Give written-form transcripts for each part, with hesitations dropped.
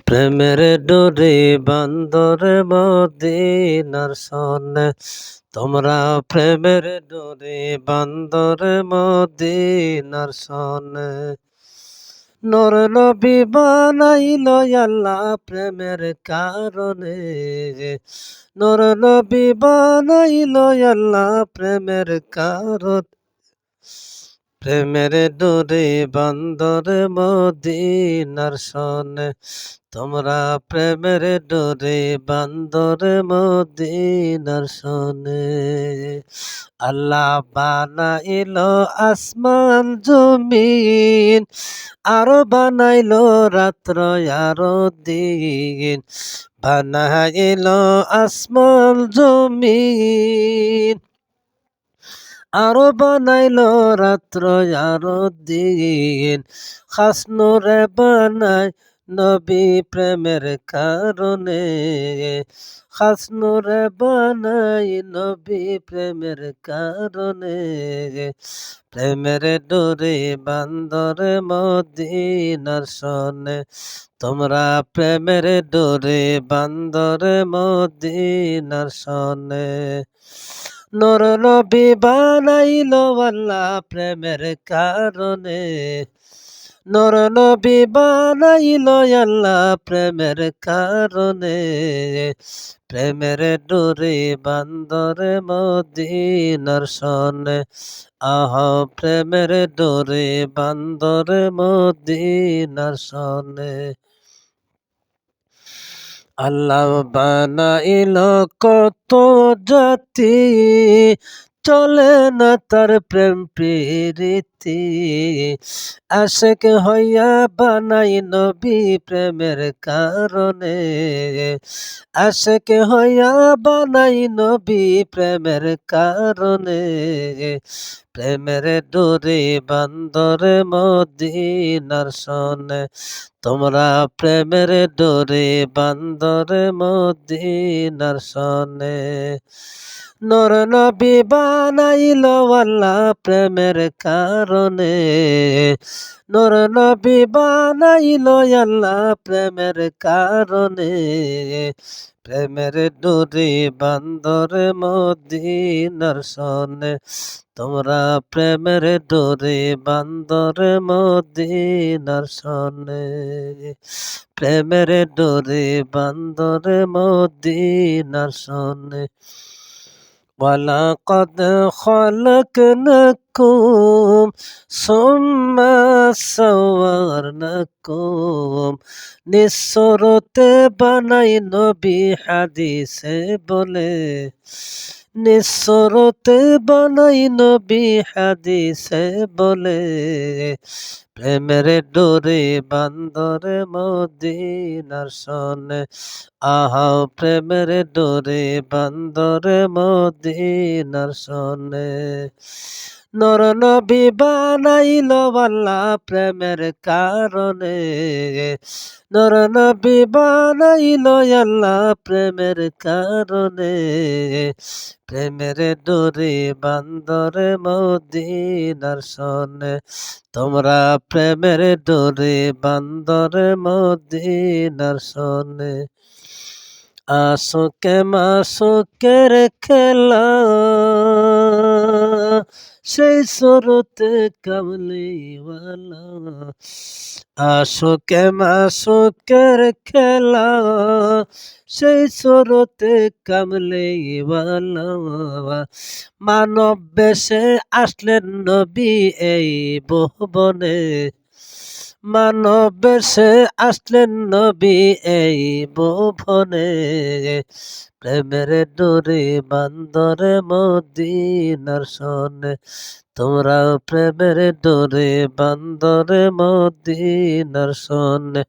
প্রেমের ডোরে বান্দরে মদিনার সনে, তোমরা প্রেমের ডোরে বান্দরে মদিনার সনে। নূর নবী বানাইল আল্লাহ প্রেমের কারণে, নূর নবী বানাইল আল্লাহ প্রেমের কারণে। প্রেমের ডোরে বান্দরে মদিনার সনে, তোমরা প্রেমের ডোরে বান্দরে মদিনার সনে। আল্লাহ বানাইল আসমান জমিন, আরো বানাইল রাত্র আরো দিন। বানাইল আসমান জমিন, আরো বানাইল রাত্র আরো দিন। খাস নূরে বানাই নবী প্রেমের কারণে, খাস নূরে বানাই নবী প্রেমের কারণে। প্রেমের ডোরে বান্দরে মদিনার সনে, তোমরা প্রেমের ডোরে বান্দরে মদিনার সনে। নূর নবী বানাইল আল্লাহ প্রেমের কারণে, নূর নবী বানাইল আল্লাহ প্রেমের কারণে। প্রেমের ডোরে বান্দরে মদিনার সনে, আহ প্রেমের ডোরে বান্দরে মদিনার সনে। আল্লাহ বানাইল কত জাতি, চলে না তার প্রেম প্রীতি। আশেক হইয়া বানাই নবী প্রেমের কারণে, আশেক হইয়া বানাই নবী প্রেমের কারণে। প্রেমের ডোরে বান্দরে মদিনার সনে, তোমরা প্রেমের ডোরে বান্দরে মদিনার সনে। নূর নবী বানাইল আল্লাহ প্রেমের কারণে, নূর নবী বানাইল আল্লাহ প্রেমের কারণে। প্রেমের ডোরে বান্দরে মদিনার সনে, তোমরা প্রেমের ডোরে বান্দরে মদিনার সনে। প্রেমের ডোরে বান্দরে মদিনার সনে। ওয়ালাকাদ খালাকনাকুম সুম্মা সাওয়ারনাকুম, নিঃসরতে বানাই নবী হাদিসে বলে, নিঃসরতে বানাই নবী হাদিসে বলে। প্রেমের ডোরে বান্দরে মদিনার সনে, আহা প্রেমের ডোরে বান্দরে মদিনার সনে। নূর নবী বানাইল আল্লাহ প্রেমের কারণে, নূর নবী বানাইল আল্লাহ প্রেমের কারণে। প্রেমের ডোরে বান্দরে মদিনার সনে, তোমরা প্রেমের ডোরে বান্দরে মদিনার সনে। আশোকে মাশোকের খেলা, সেই সুরতে কামলিওয়ালা। আশোকে মাশোকের খেলা, সেই সুরতে কামলিওয়ালা। মানব বেশে আসলেন নবী এই ভুবনে, মানব বেশে আসলেন নবী এই ভুবনে। প্রেমের ডোরে বান্দরে মদিনার সনে, তোমরা প্রেমের ডোরে বান্দরে মদিনার সনে।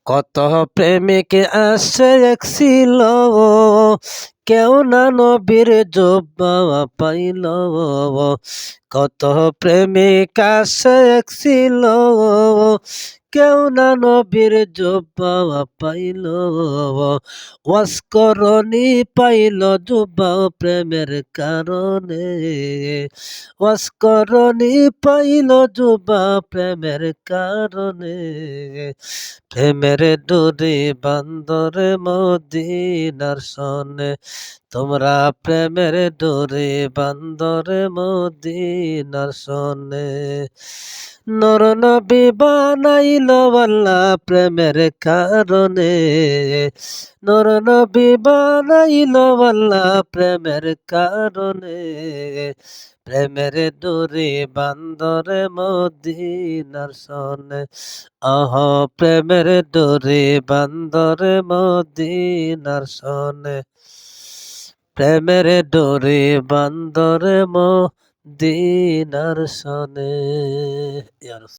কত প্রেমিক আসে এক ছিল, কেউ না নবীর জোব্বা পাইল। কত প্রেমিক আসে এক ছিল, কেউ না নবীর জুব্বা পাইল, ওয়াসকরণী পাইল জুব্বা প্রেমের কারণে, ওয়াসকরণী পাইল জুব্বা প্রেমের কারণে, প্রেমের ডোরে বান্দরে মদিনার সনে, তোমরা প্রেমের ডোরে বান্দরে মদিনার সনে। নর নবী বানাইল আল্লাহ প্রেমের কারণে, নর নবী বানাইল আল্লাহ প্রেমের কারণে, প্রেমের ডোরে বান্দরে মদিনার সনে, আহ প্রেমের ডোরে বান্দরে মদিনার সনে, প্রেমের ডোরে বান্দরে মদিনার সনে।